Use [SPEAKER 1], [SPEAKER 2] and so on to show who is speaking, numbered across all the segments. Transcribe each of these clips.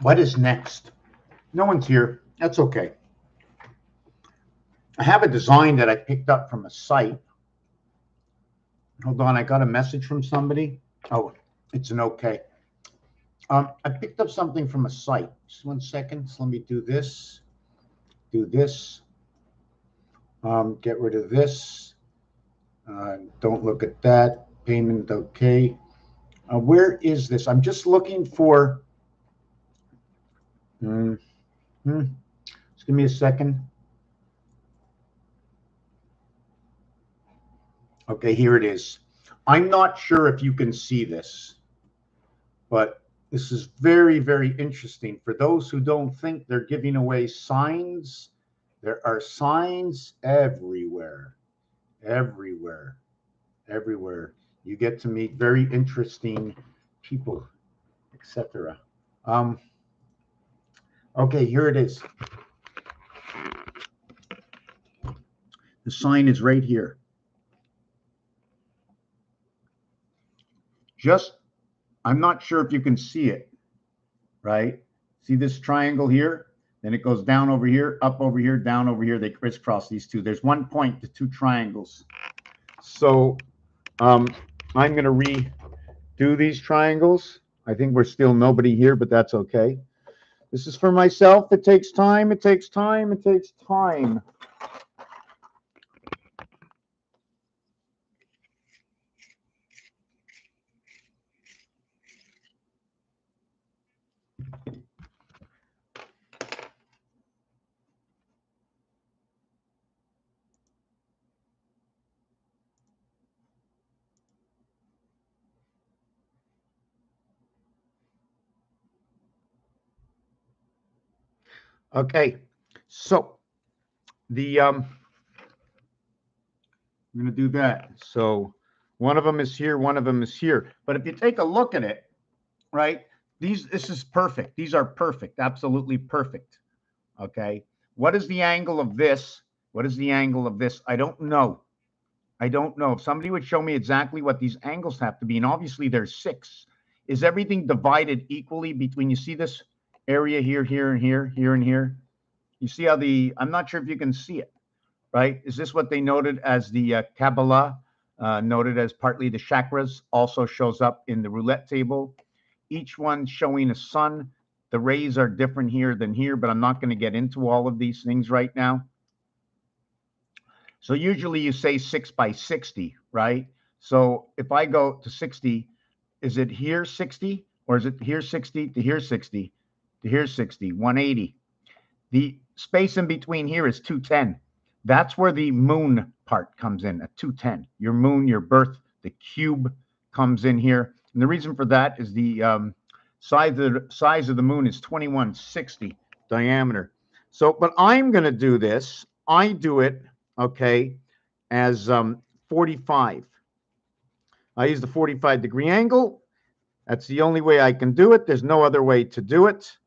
[SPEAKER 1] What is next? No one's here. That's okay. I have a design that I picked up from a site. Hold on, I got a message from somebody. Oh, it's an okay. I picked up something from a site. Just 1 second. So let me do this. Do this. Get rid of this. Don't look at that. Payment okay. Where is this? I'm just looking for. Just give me a second. Okay, here it is. I'm not sure if you can see this, but this is very, very interesting. For those who don't think they're giving away signs, there are signs everywhere, everywhere, everywhere. You get to meet very interesting people, etc. Okay, here it is. The sign is right here. I'm not sure if you can see it, right? See this triangle here? Then it goes down over here, up over here, down over here. They crisscross these two. There's one point to two triangles. So I'm going to redo these triangles. I think we're still nobody here, but that's okay. This is for myself. It takes time. It takes time. It takes time. Okay, so I'm going to do that. So one of them is here, one of them is here. But if you take a look at it, right, this is perfect. These are perfect, absolutely perfect. Okay, what is the angle of this? What is the angle of this? I don't know. I don't know. If somebody would show me exactly what these angles have to be, and obviously there's 6. Is everything divided equally between, you see this area here, here, and here, here, and here? You see how I'm not sure if you can see it, right? Is this what they noted as the Kabbalah, noted as partly the chakras, also shows up in the roulette table? Each one showing a sun. The rays are different here than here, but I'm not going to get into all of these things right now. So usually you say 6 by 60, right? So if I go to 60, is it here 60? Or is it here 60 to here 60 to here 60, 180? The space in between here is 210. That's where the moon part comes in, at 210. Your moon, your birth, the cube comes in here. And the reason for that is the size of the moon is 2160 diameter. So, but I'm going to do this. I do it, okay, as 45. I use the 45-degree angle. That's the only way I can do it. There's no other way to do it.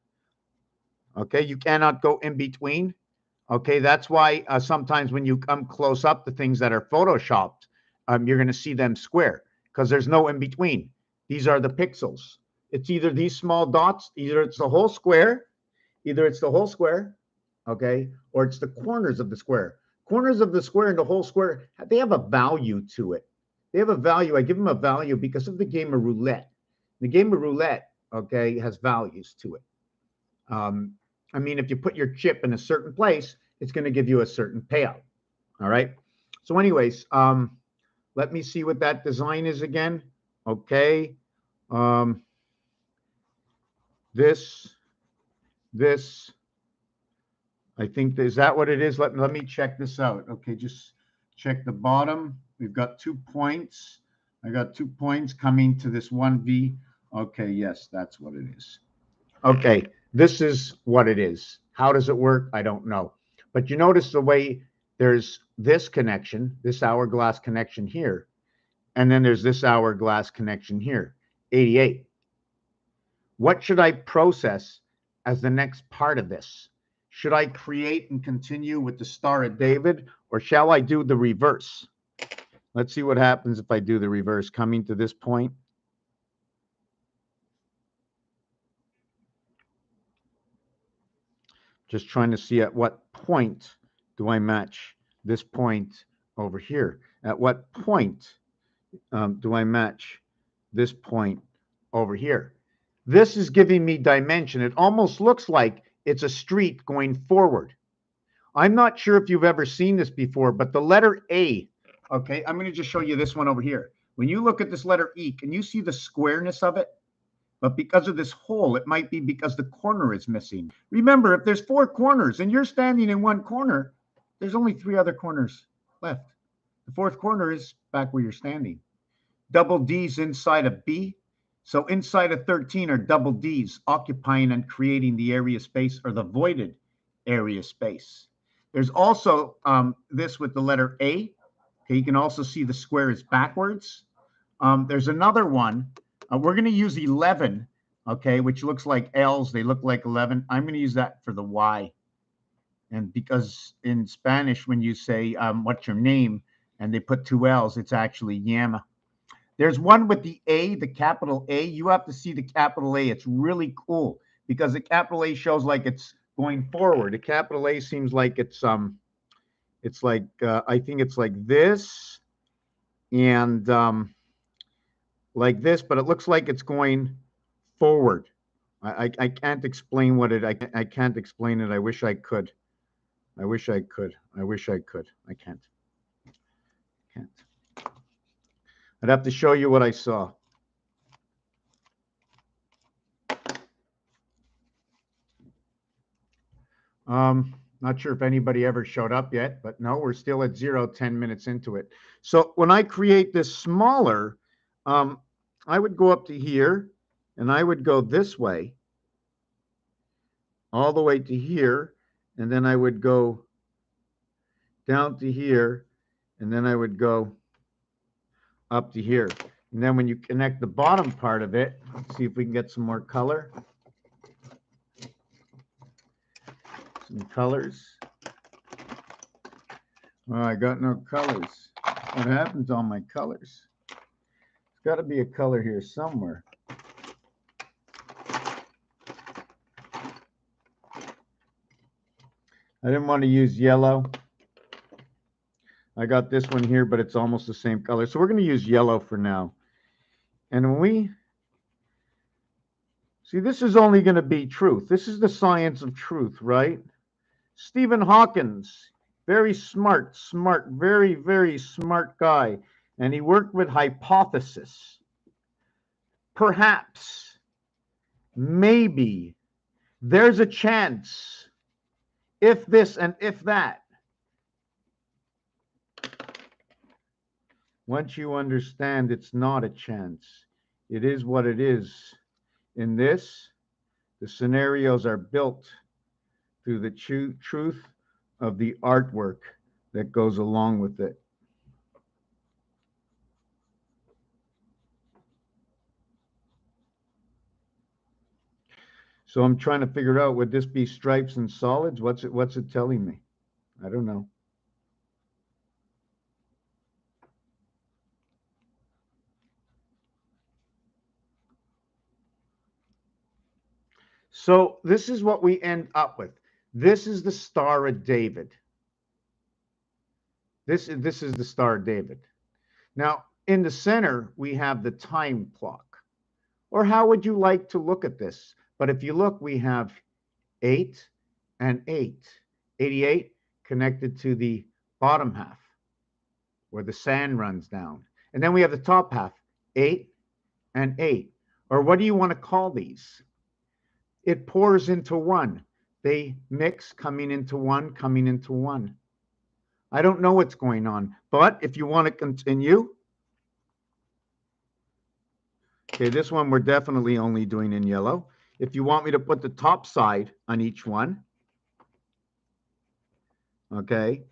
[SPEAKER 1] Okay, you cannot go in between. Okay, that's why sometimes when you come close up to things that are photoshopped, you're going to see them square because there's no in between. These are the pixels. It's either these small dots, either it's the whole square, okay, or it's the corners of the square. Corners of the square and the whole square, they have a value to it. They have a value. I give them a value because of the game of roulette. The game of roulette, okay, has values to it. I mean, if you put your chip in a certain place, it's going to give you a certain payout. All right. So anyways, let me see what that design is again. Okay. This, I think, is that what it is? Let me check this out. Okay, just check the bottom. We've got 2 points. I got 2 points coming to this 1V. Okay, yes, that's what it is. Okay, this is what it is. How does it work? I don't know. But you notice the way there's this connection, this hourglass connection here, and then there's this hourglass connection here, 88. What should I process as the next part of this? Should I create and continue with the Star of David, or shall I do the reverse? Let's see what happens if I do the reverse, coming to this point. Just trying to see at what point do I match this point over here. At what point do I match this point over here? This is giving me dimension. It almost looks like it's a street going forward. I'm not sure if you've ever seen this before, but the letter A, okay, I'm going to just show you this one over here. When you look at this letter E, can you see the squareness of it? But because of this hole, it might be because the corner is missing. Remember, if there's 4 corners and you're standing in one corner, there's only 3 other corners left. The 4th corner is back where you're standing. Double D's inside of B. So inside of 13 are double D's occupying and creating the area space, or the voided area space. There's also this with the letter A. Okay, you can also see the square is backwards. There's another one. We're going to use 11, okay, which looks like L's. They look like 11. I'm going to use that for the Y. And because in Spanish, when you say, what's your name, and they put 2 L's, it's actually llama. There's one with the A, the capital A. You have to see the capital A. It's really cool because the capital A shows like it's going forward. The capital A seems like it's like, I think it's like this and like this, but it looks like it's going forward. I can't explain what it, I can't explain it. I wish I could. I wish I could. I wish I could. I can't. Can't. I'd have to show you what I saw. Not sure if anybody ever showed up yet, but no, we're still at 10 minutes into it. So when I create this smaller, I would go up to here and I would go this way all the way to here, and then I would go down to here, and then I would go up to here. And then when you connect the bottom part of it, let's see if we can get some more color. Some colors. Oh, I got no colors. What happened to all my colors? There's got to be a color here somewhere. I didn't want to use yellow. I got this one here, but it's almost the same color. So we're going to use yellow for now. And when we see, this is only going to be truth. This is the science of truth, right? Stephen Hawkins, very smart, very, very smart guy. And he worked with hypothesis. Perhaps, maybe, there's a chance, if this and if that. Once you understand it's not a chance, it is what it is. In this, the scenarios are built through the truth of the artwork that goes along with it. So I'm trying to figure out, would this be stripes and solids? What's it telling me? I don't know. So this is what we end up with. This is the Star of David. This is the Star of David. Now, in the center, we have the time clock. Or how would you like to look at this? But if you look, we have 8 and 8. 88 connected to the bottom half, where the sand runs down. And then we have the top half, 8 and 8. Or what do you want to call these? It pours into one. They mix, coming into one, coming into one. I don't know what's going on, but if you want to continue, okay, this one we're definitely only doing in yellow. If you want me to put the top side on each one, okay.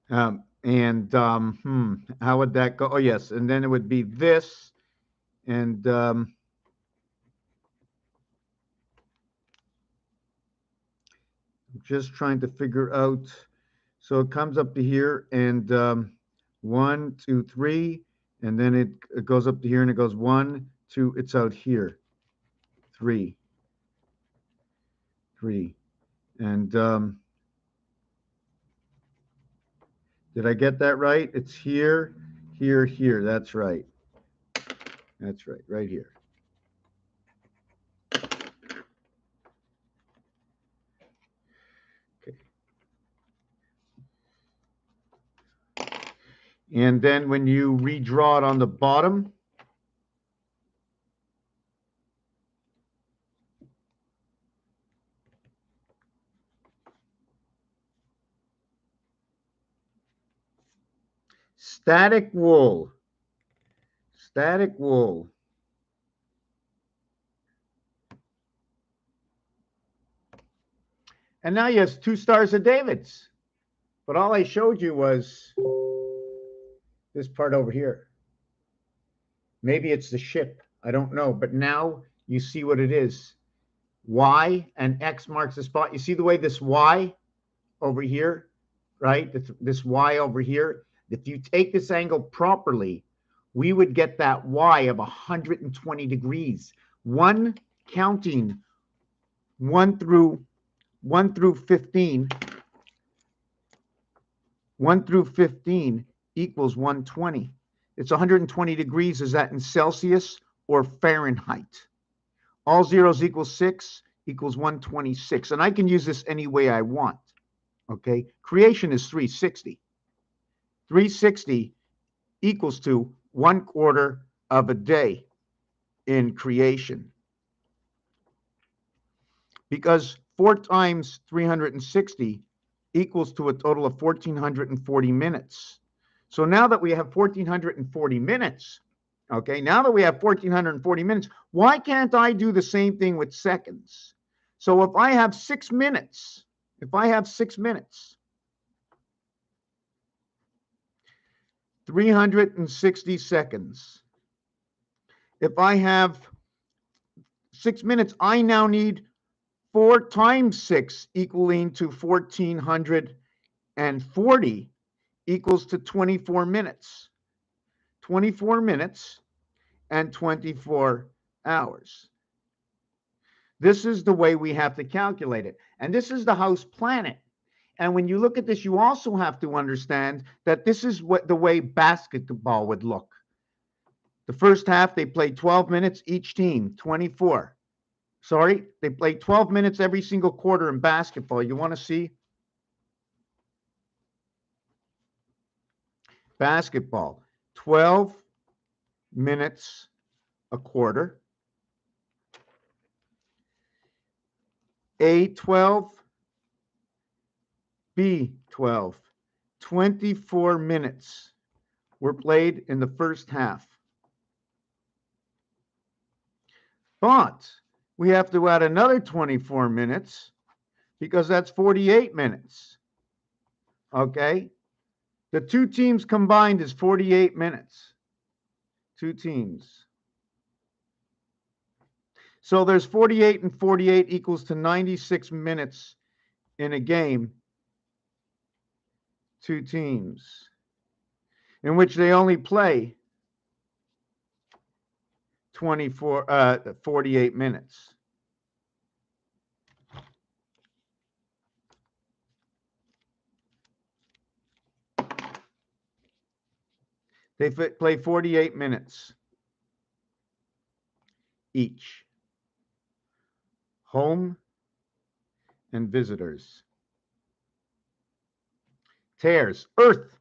[SPEAKER 1] How would that go? Oh, yes, and then it would be this, and I'm just trying to figure out. So it comes up to here, and 1, 2, 3, and then it goes up to here, and it goes 1, 2, it's out here. 3. And did I get that right? It's here, here, here. That's right. That's right, right here. Okay. And then when you redraw it on the bottom, static wool. Static wool. And now you have 2 stars of David's. But all I showed you was this part over here. Maybe it's the ship. I don't know. But now you see what it is. Y and X marks the spot. You see the way this Y over here, right? This Y over here. If you take this angle properly, we would get that Y of 120 degrees. Counting 1 through 15. 1 through 15 equals 120. It's 120 degrees. Is that in Celsius or Fahrenheit? All zeros equal 6 equals 126. And I can use this any way I want. Okay? Creation is 360. 360 equals to 1/4 of a day in creation. Because 4 times 360 equals to a total of 1,440 minutes. So now that we have 1,440 minutes, okay, now that we have 1,440 minutes, why can't I do the same thing with seconds? So if I have 6 minutes, 360 seconds. If I have 6 minutes, I now need 4 times 6 equaling to 1,440 equals to 24 minutes. 24 minutes and 24 hours. This is the way we have to calculate it. And this is the house planet. And when you look at this, you also have to understand that this is the way basketball would look. The first half, they play 12 minutes each team, 24. Sorry, they play 12 minutes every single quarter in basketball. You want to see? Basketball, 12 minutes a quarter. A12, B12, 24 minutes were played in the first half. But we have to add another 24 minutes because that's 48 minutes. Okay? The 2 teams combined is 48 minutes. 2 teams. So there's 48 and 48 equals to 96 minutes in a game. 2 teams. In which they only play 48 minutes. They play 48 minutes each. Home and visitors. Tears. Earth.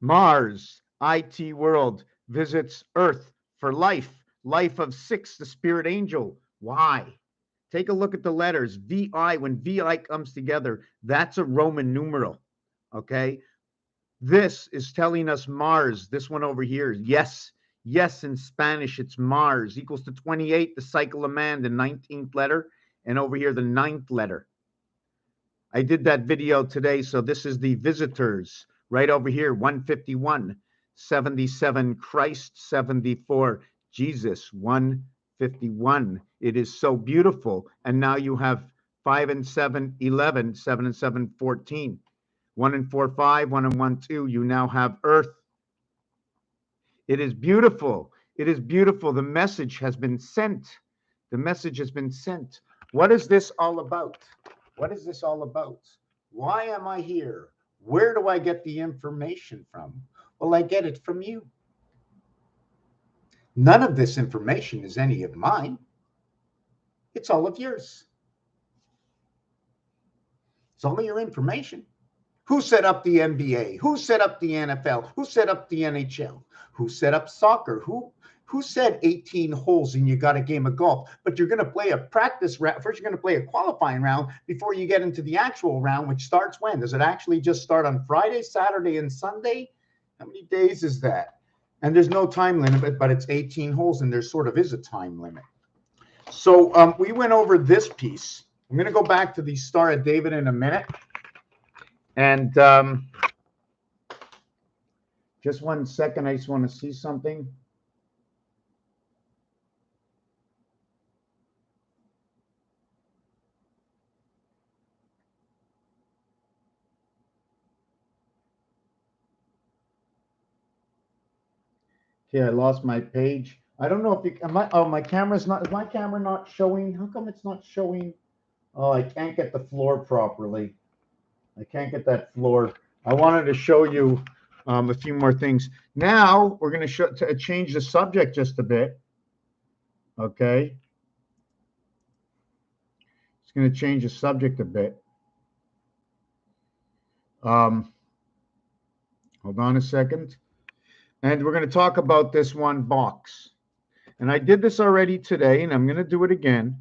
[SPEAKER 1] Mars. IT World visits Earth for life. Life of 6, the spirit angel. Why? Take a look at the letters. VI, when VI comes together, that's a Roman numeral. Okay? This is telling us Mars. This one over here. Yes. Yes, in Spanish, it's Mars. Equals to 28, the cycle of man, the 19th letter. And over here, the 9th letter. I did that video today, so this is the visitors. Right over here, 151. 77, Christ. 74, Jesus. 151. It is so beautiful. And now you have 5 and 7, 11. 7 and 7, 14. 1 and 4, 5. 1 and 1, 2. You now have Earth. It is beautiful. It is beautiful. The message has been sent. The message has been sent. What is this all about? What is this all about? Why am I here? Where do I get the information from? Well, I get it from you. None of this information is any of mine. It's all of yours. It's all of your information. Who set up the NBA? Who set up the NFL? Who set up the NHL? Who set up soccer? Who said 18 holes and you got a game of golf? But you're going to play a practice round. First, you're going to play a qualifying round before you get into the actual round, which starts when? Does it actually just start on Friday, Saturday, and Sunday? How many days is that? And there's no time limit, but it's 18 holes, and there sort of is a time limit. So we went over this piece. I'm going to go back to the Star of David in a minute. And just 1 second, I just want to see something. Okay, I lost my page. I don't know if you, my camera's not, is my camera not showing? How come it's not showing? Oh, I can't get the floor properly. I can't get that floor. I wanted to show you a few more things. Now we're going to change the subject just a bit. Okay. It's going to change the subject a bit. Hold on a second. And we're going to talk about this one box. And I did this already today, and I'm going to do it again.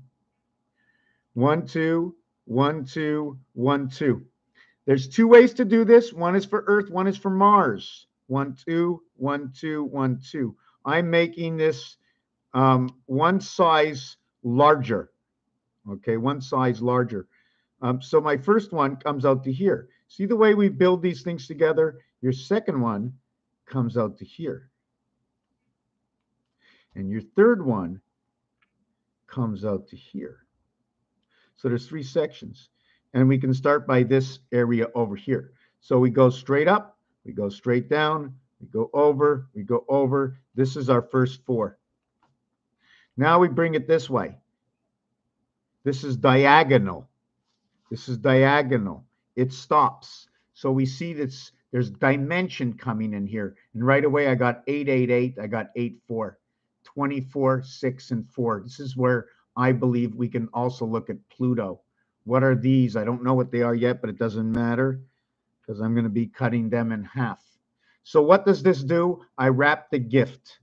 [SPEAKER 1] 1, 2, 1, 2, 1, 2. There's 2 ways to do this. One is for Earth, one is for Mars. 1, 2, 1, 2, 1, 2. I'm making this one size larger. Okay, one size larger. So my first one comes out to here. See the way we build these things together? Your second one comes out to here. And your third one comes out to here. So there's 3 sections. And we can start by this area over here. So we go straight up, we go straight down, we go over, we go over. This is our first 4. Now we bring it this way. This is diagonal. This is diagonal. It stops. So we see this, there's dimension coming in here. And right away I got 8, 8, 8. I got 8, 4. 24, 6, and 4. This is where I believe we can also look at Pluto. What are these? I don't know what they are yet, but it doesn't matter because I'm going to be cutting them in half. So what does this do? I wrap the gift.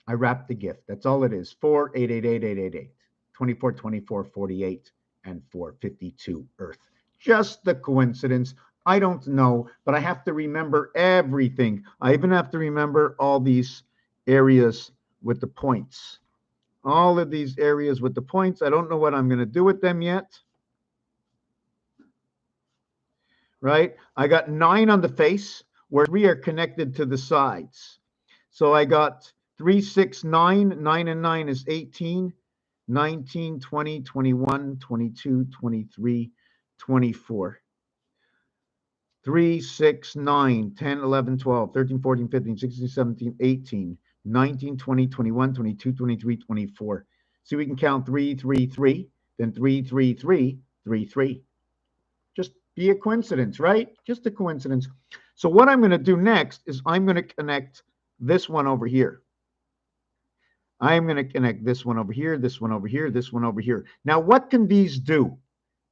[SPEAKER 1] I wrap the gift. That's all it is. 4, 8, 8, 8, 8, 8, 8. 24, 24, 48, and 4, 52, Earth. Just the coincidence. I don't know, but I have to remember everything. I even have to remember all these areas with the points. All of these areas with the points. I don't know what I'm going to do with them yet. Right? I got 9 on the face, where 3 are connected to the sides. So I got 3, 6, 9. 9 and 9 is 18. 19, 20, 21, 22, 23, 24. 3, 6, 9, 10, 11, 12, 13, 14, 15, 16, 17, 18, 19, 20, 21, 22, 23, 24. See, we can count 3, 3, 3, then 3, 3, 3, 3, 3. Just be a coincidence, right? Just a coincidence. So what I'm going to do next is I'm going to connect this one over here. I'm going to connect this one over here, this one over here, this one over here. Now, what can these do?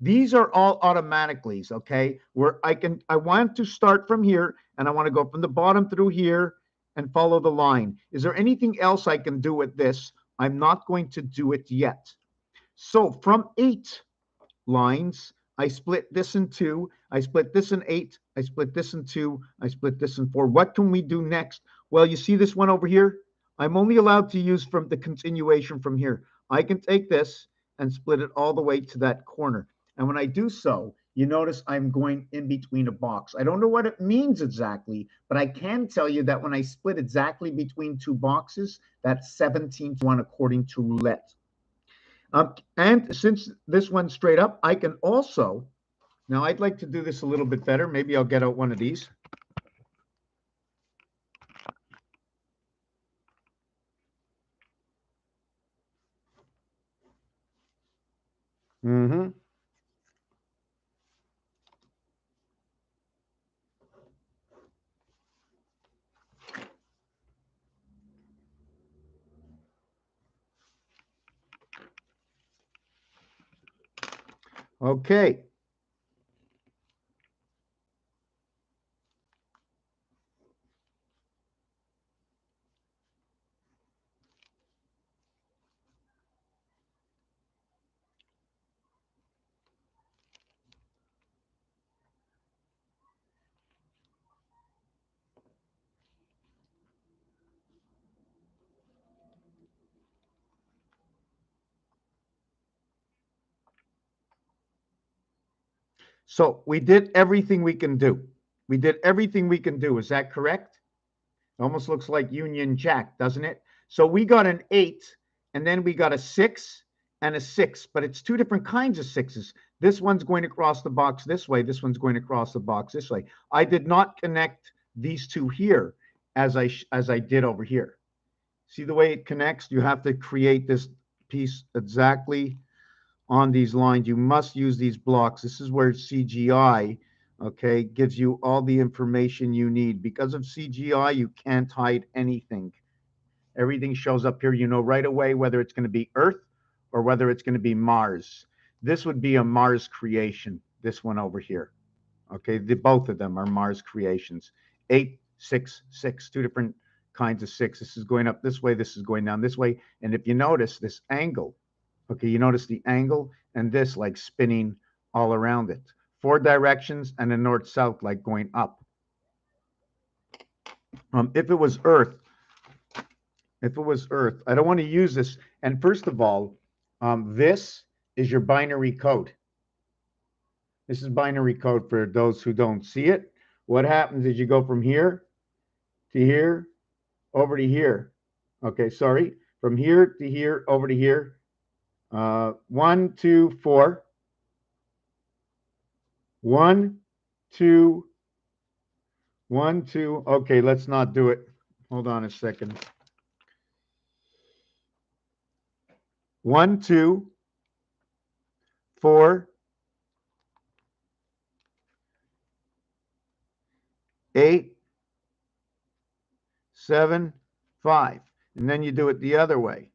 [SPEAKER 1] These are all automaticallys, okay? Where I want to start from here, and I want to go from the bottom through here and follow the line. Is there anything else I can do with this? I'm not going to do it yet. So from 8 lines, I split this in 2. I split this in 8. I split this in 2. I split this in 4. What can we do next? Well, you see this one over here? I'm only allowed to use from the continuation from here. I can take this and split it all the way to that corner. And when I do so, you notice I'm going in between a box. I don't know what it means exactly, but I can tell you that when I split exactly between 2 boxes, that's 17 to 1 according to roulette. And since this one's straight up, I can also, now I'd like to do this a little bit better. Maybe I'll get out one of these. Okay. So we did everything we can do. We did everything we can do. Is that correct? It almost looks like Union Jack, doesn't it? So we got an 8, and then we got a 6 and a 6, but it's two different kinds of 6s. This one's going across the box this way. This one's going across the box this way. I did not connect these two here as I did over here. See the way it connects? You have to create this piece exactly on these lines. You must use these blocks. This is where CGI, okay, gives you all the information you need. Because of CGI, you can't hide anything. Everything shows up here. You know right away whether it's going to be Earth or whether it's going to be Mars. This would be a Mars creation, this one over here. Okay, both of them are Mars creations. 8, 6, 6, two different kinds of 6. This is going up this way. This is going down this way. And if you notice this angle, okay, you notice the angle and this like spinning all around it. 4 directions and a north-south like going up. If it was Earth, I don't want to use this. And first of all, this is your binary code. This is binary code for those who don't see it. What happens is you go from here to here, over to here. Okay, sorry. From here to here, over to here. 1, 2, 4. 1, 2, 1, 2. Okay, let's not do it. Hold on a second. 1, 2, 4, 8, 7, 5. And then you do it the other way.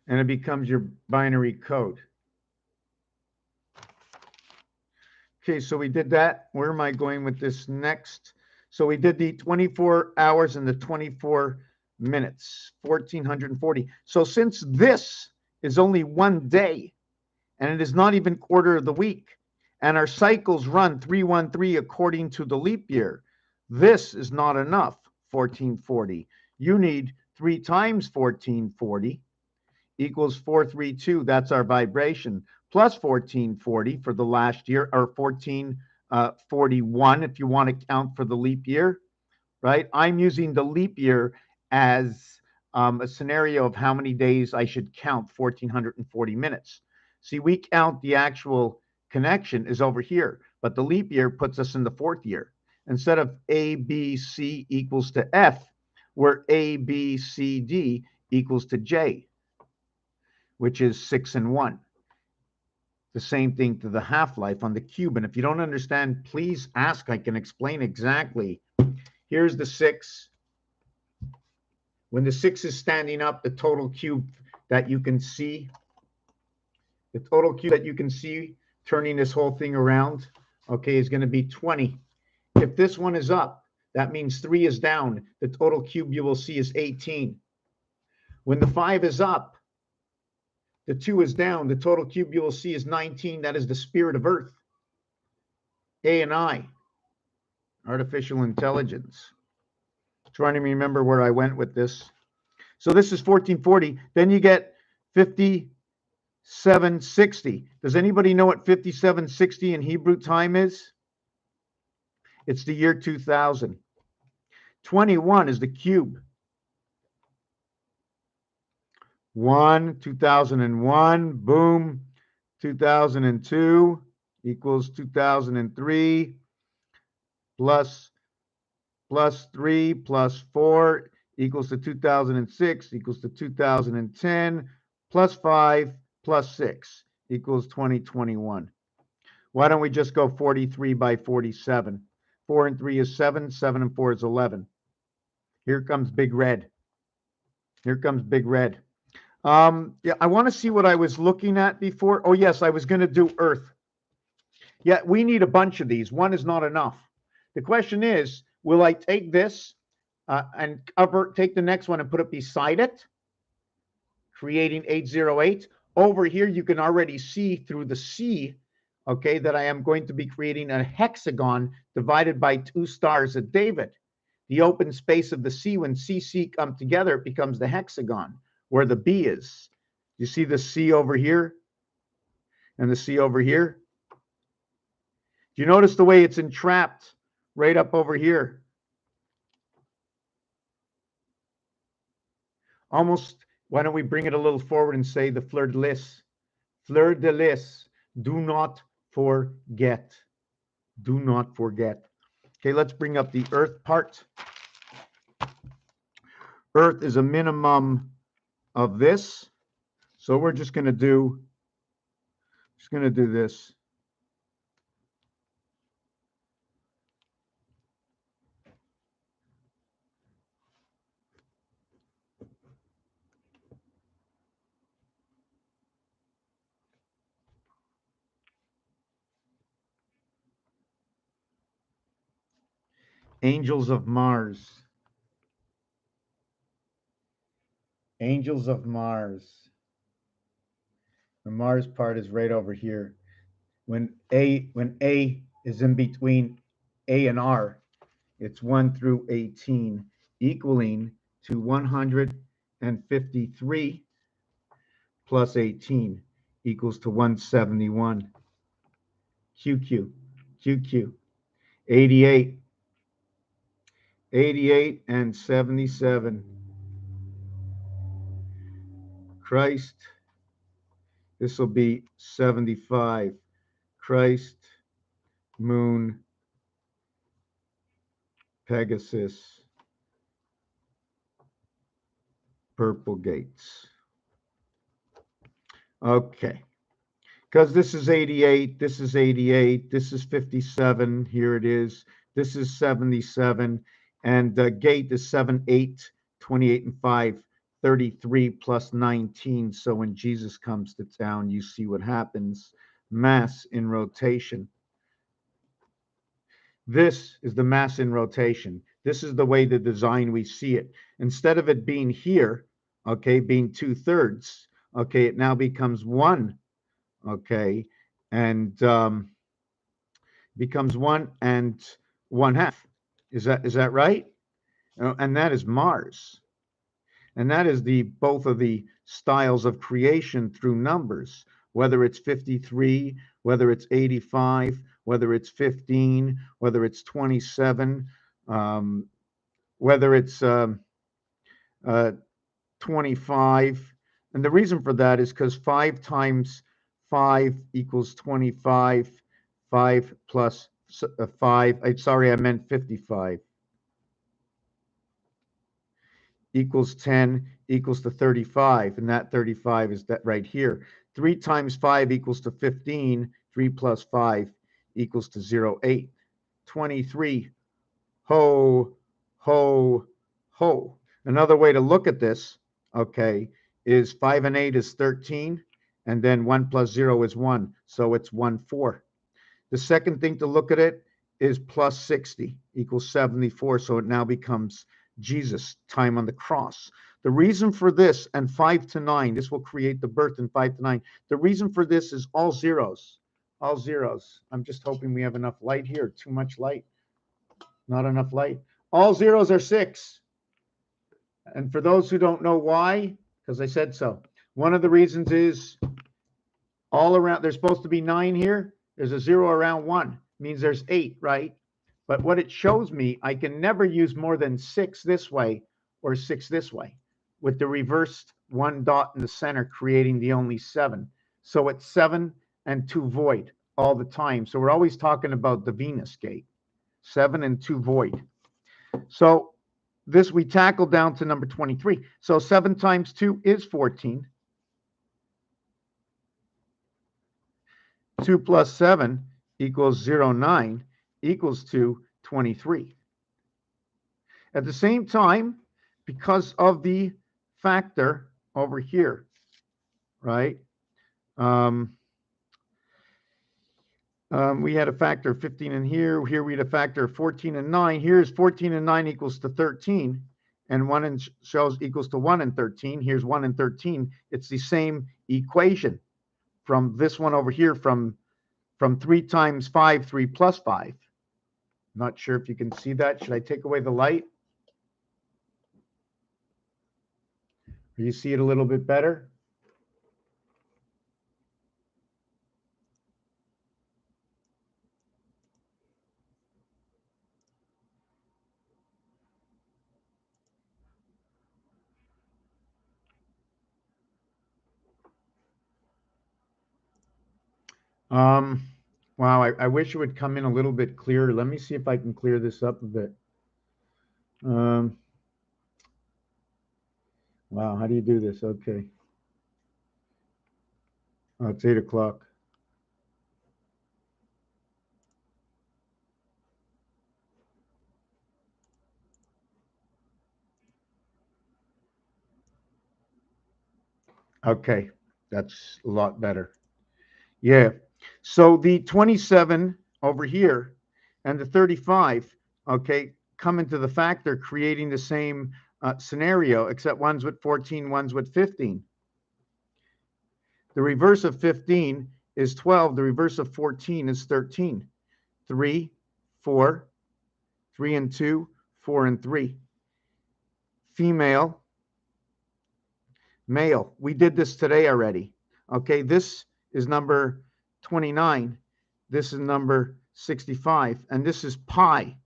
[SPEAKER 1] And it becomes your binary code. Okay, so we did that. Where am I going with this next? So we did the 24 hours and the 24 minutes, 1440. So since this is only one day, and it is not even quarter of the week, and our cycles run 313 according to the leap year, this is not enough, 1440. You need 3 times 1440 equals 432. That's our vibration, plus 1440 for the last year, or 1441 if you want to count for the leap year, right? I'm using the leap year as a scenario of how many days I should count 1440 minutes. See, we count the actual connection is over here, but the leap year puts us in the 4th year. Instead of A, B, C equals to F, we're A, B, C, D equals to J, which is 6 and 1. The same thing to the half-life on the cube. And if you don't understand, please ask. I can explain exactly. Here's the 6. When the 6 is standing up, the total cube that you can see, turning this whole thing around, okay, is going to be 20. If this one is up, that means 3 is down. The total cube you will see is 18. When the 5 is up, the 2 is down. The total cube you will see is 19. That is the spirit of Earth. A and I, artificial intelligence. Trying to remember where I went with this. So this is 1440. Then you get 5760. Does anybody know what 5760 in Hebrew time is? It's the year 2000. 21 is the cube. 2001, boom. 2002 equals 2003 plus 3 plus 4 equals to 2006 equals to 2010 plus 5 plus 6 equals 2021. Why don't we just go 43 by 47? 4 and 3 is 7, 7 and 4 is 11. Here comes Big Red. Here comes Big Red. Yeah, I want to see what I was looking at before. Oh, yes, I was going to do Earth. Yeah, we need a bunch of these. One is not enough. The question is, will I take this and take the next one and put it beside it, creating 808? Over here, you can already see through the C, okay, that I am going to be creating a hexagon divided by 2 stars at David. The open space of the C, when CC come together, it becomes the hexagon where the B is. You see the C over here and the C over here? Do you notice the way it's entrapped right up over here? Almost, why don't we bring it a little forward and say the fleur de lis? Fleur de lis, do not forget. Do not forget. Okay, let's bring up the Earth part. Earth is a minimum of this. So we're just going to do this. Angels of Mars. Angels of Mars. The Mars part is right over here. When A is in between A and R, it's 1 through 18, equaling to 153 plus 18 equals to 171. QQ, QQ, 88, 88 and 77. Christ, this will be 75. Christ, Moon, Pegasus, Purple Gates. Okay, because this is 88, this is 88, this is 57, here it is, this is 77, and the gate is 7, 8, 28, and 5, 33 plus 19. So when Jesus comes to town, you see what happens. Mass in rotation. This is the mass in rotation. This is the way the design we see it. Instead of it being here, okay, being 2/3, okay, it now becomes 1, okay, and becomes 1 and 1/2. Is that right? And that is Mars. And that is both of the styles of creation through numbers, whether it's 53, whether it's 85, whether it's 15, whether it's 27, whether it's 25. And the reason for that is because 5 times 5 equals 25. 5 plus 5, sorry, I meant 55. Equals 10 equals to 35, and that 35 is that right here. 3 times 5 equals to 15. 3 plus 5 equals to 0.8. 23. Ho, ho, ho. Another way to look at this, okay, is 5 and 8 is 13, and then 1 plus 0 is 1, so it's 1/4. The second thing to look at it is plus 60 equals 74, so it now becomes Jesus' time on the cross. The reason for this, and 5 to 9, this will create the birth in 5 to 9. The reason for this is all zeros. All zeros. I'm just hoping we have enough light here. Too much light. Not enough light. All zeros are 6. And for those who don't know why, because I said so, one of the reasons is all around, there's supposed to be 9 here. There's a 0 around 1. Means there's 8, right? But what it shows me, I can never use more than 6 this way or 6 this way, with the reversed 1 dot in the center creating the only 7. So it's 7 and 2 void all the time. So we're always talking about the Venus gate, 7 and 2 void. So this we tackle down to number 23. So 7 times 2 is 14. 2 plus 7 equals 0.9 equals to 23. At the same time, because of the factor over here, right? We had a factor of 15 in here. Here we had a factor of 14 and 9. Here's 14 and 9 equals to 13. And 1 and shows equals to 1 and 13. Here's 1 and 13. It's the same equation from this one over here, from 3 times 5, 3 plus 5. Not sure if you can see that. Should I take away the light? Do you see it a little bit better? Wow, I wish it would come in a little bit clearer. Let me see if I can clear this up a bit. Wow, how do you do this? Okay. Oh, it's 8 o'clock. Okay, that's a lot better. Yeah. So the 27 over here and the 35, okay, come into the factor, creating the same scenario, except one's with 14, one's with 15. The reverse of 15 is 12. The reverse of 14 is 13. 3, 4, 3 and 2, 4 and 3. Female, male. We did this today already. Okay, this is number 29. This is number 65. And this is pi.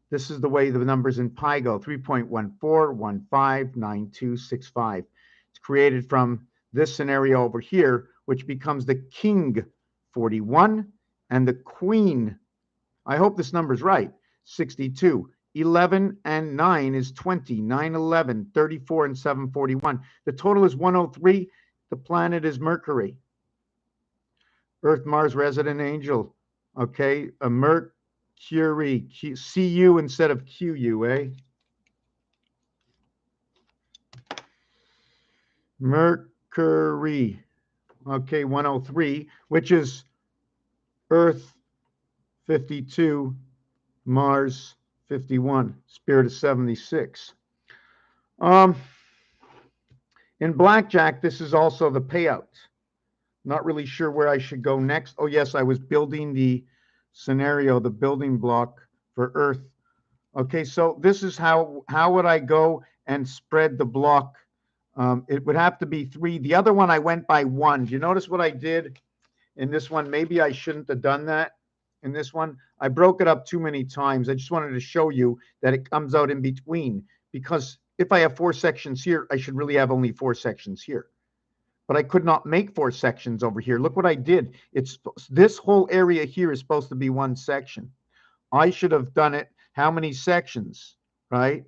[SPEAKER 1] This is the way the numbers in pi go. 3.14159265. It's created from this scenario over here, which becomes the king 41 and the queen. I hope this number's right. 62. 11 and 9 is 20. 9, 11, 34, and 7, 41. The total is 103. The planet is Mercury. Earth, Mars, resident angel. Okay, a Mercury. CU instead of QU, eh? Mercury. Okay, 103, which is Earth 52, Mars 51, spirit of 76. In blackjack, this is also the payout. Not really sure where I should go next. Oh, yes, I was building the scenario, the building block for Earth. Okay, so this is how would I go and spread the block? It would have to be 3. The other one I went by 1. Do you notice what I did in this one? Maybe I shouldn't have done that in this one. I broke it up too many times. I just wanted to show you that it comes out in between, because if I have 4 sections here, I should really have only 4 sections here. But I could not make 4 sections over here. Look what I did. It's this whole area here is supposed to be 1 section. I should have done it. How many sections, right?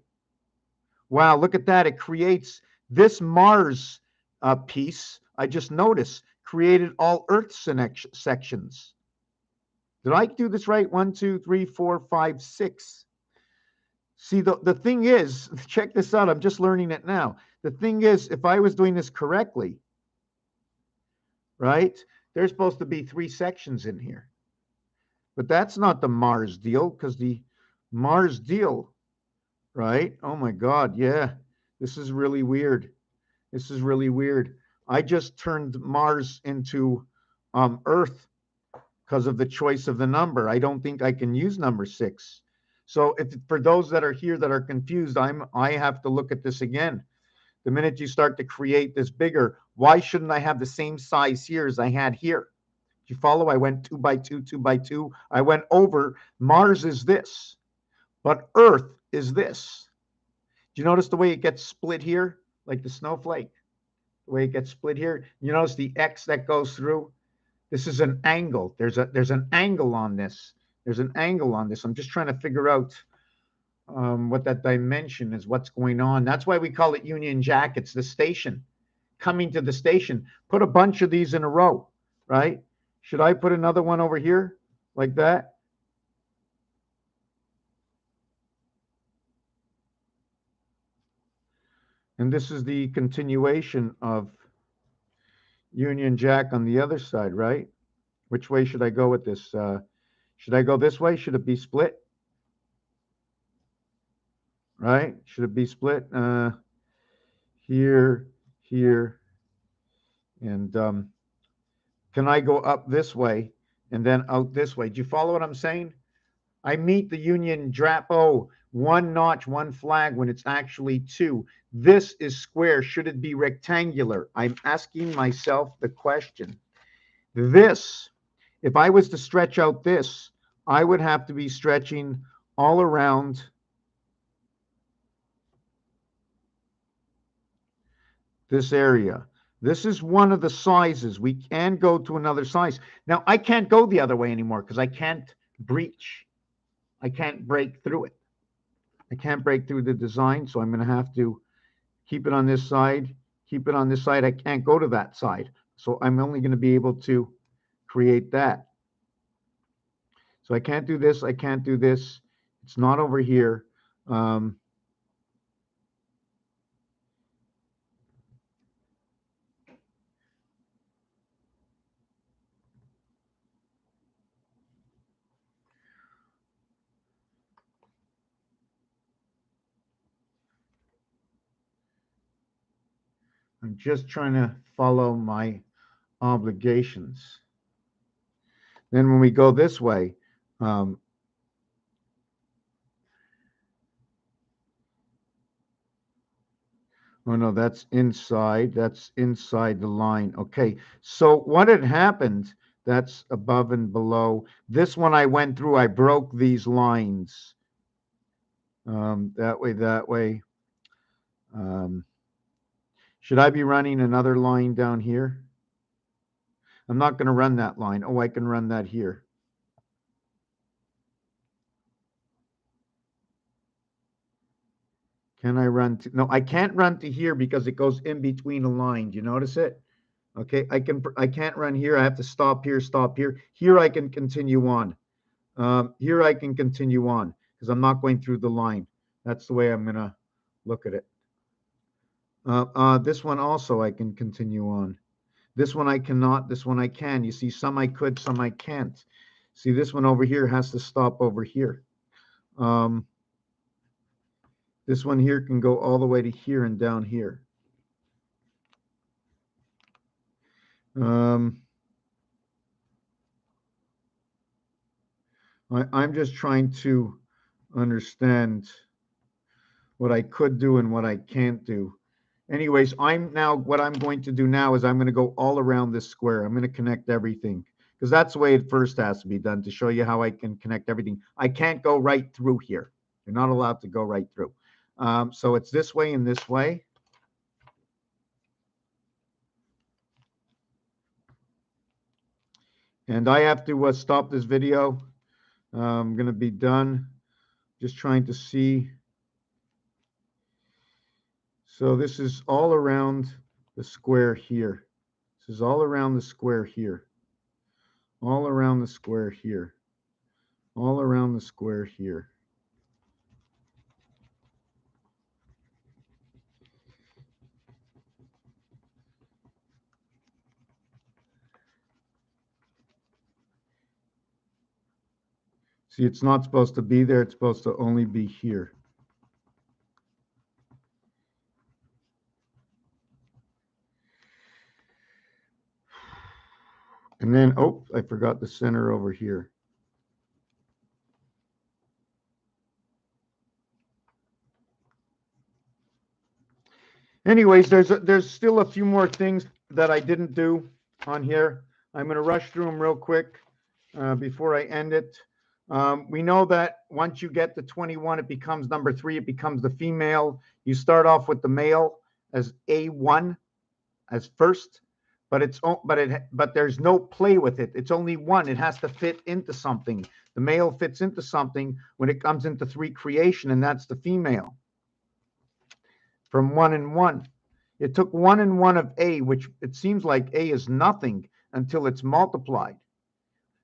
[SPEAKER 1] Wow, look at that. It creates this Mars piece. I just noticed created all Earth sections. Did I do this right? 1, 2, 3, 4, 5, 6. See, the thing is, check this out. I'm just learning it now. The thing is, if I was doing this correctly, right, there's supposed to be 3 sections in here. But that's not the Mars deal, because the Mars deal, right? Oh my God, yeah. This is really weird. This is really weird. I just turned Mars into Earth because of the choice of the number. I don't think I can use number 6. So for those that are here that are confused, I have to look at this again. The minute you start to create this bigger, why shouldn't I have the same size here as I had here? Do you follow? I went 2 by 2, 2 by 2. I went over. Mars is this, but Earth is this. Do you notice the way it gets split here? Like the snowflake, the way it gets split here. You notice the X that goes through? This is an angle. There's an angle on this. There's an angle on this. I'm just trying to figure out what that dimension is, what's going on. That's why we call it Union Jack. It's the station. Coming to the station. Put a bunch of these in a row, right? Should I put another one over here like that?
[SPEAKER 2] And this is the continuation of Union Jack on the other side, right? Which way should I go with this? Should I go this way? Should it be split? Right? Should it be split? Here, here, and can I go up this way and then out this way? Do you follow what I'm saying? I meet the Union Jack. Oh, one notch, one flag when it's actually two. This is square. Should it be rectangular? I'm asking myself the question. This, if I was to stretch out this, I would have to be stretching all around this area. This is one of the sizes. We can go to another size. Now, I can't go the other way anymore because I can't breach. I can't break through it. I can't break through the design, so I'm going to have to keep it on this side, keep it on this side. I can't go to that side, so I'm only going to be able to create that. So I can't do this. I can't do this. It's not over here. I'm just trying to follow my obligations. Then when we go this way, oh no, that's inside. That's inside the line. Okay, so what had happened, that's above and below. This one I went through, I broke these lines. That way, that way. Should I be running another line down here? I'm not going to run that line. Oh, I can run that here. Can I run to, no, I can't run to here because it goes in between a line. Do you notice it? Okay, I can't run here. I have to stop here, stop here. Here I can continue on. Here I can continue on because I'm not going through the line. That's the way I'm going to look at it. This one also I can continue on. This one I cannot, this one I can. You see, some I could, some I can't. See, this one over here has to stop over here. This one here can go all the way to here and down here. I'm just trying to understand what I could do and what I can't do. Anyways, what I'm going to do now is I'm going to go all around this square. I'm going to connect everything because that's the way it first has to be done to show you how I can connect everything. I can't go right through here. You're not allowed to go right through. So it's this way and this way. And I have to stop this video. I'm going to be done. Just trying to see. So this is all around the square here. This is all around the square here. All around the square here. All around the square here. See, it's not supposed to be there. It's supposed to only be here. And then, oh, I forgot the center over here. Anyways, there's still a few more things that I didn't do on here. I'm going to rush through them real quick before I end it. We know that once you get to 21, it becomes number 3. It becomes the female. You start off with the male as A1 as first, but there's no play with it. It's only one. It has to fit into something. The male fits into something when it comes into 3 creation, and that's the female. From 1 and 1. It took 1 and 1 of A, which it seems like A is nothing until it's multiplied.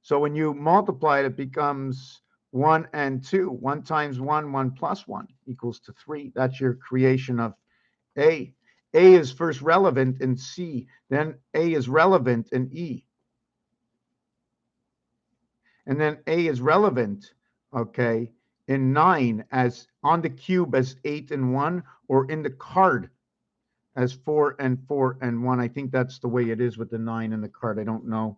[SPEAKER 2] So when you multiply it, it becomes 1 and 2. 1 times 1, 1 plus 1 equals to 3. That's your creation of A. A is first relevant in C, then A is relevant in E. And then A is relevant, okay, in 9 as on the cube as 8 and 1, or in the card as 4 and 4 and 1. I think that's the way it is with the 9 in the card. I don't know.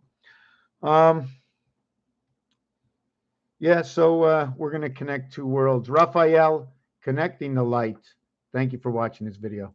[SPEAKER 2] Yeah, so we're going to connect two worlds. Raphael, connecting the light. Thank you for watching this video.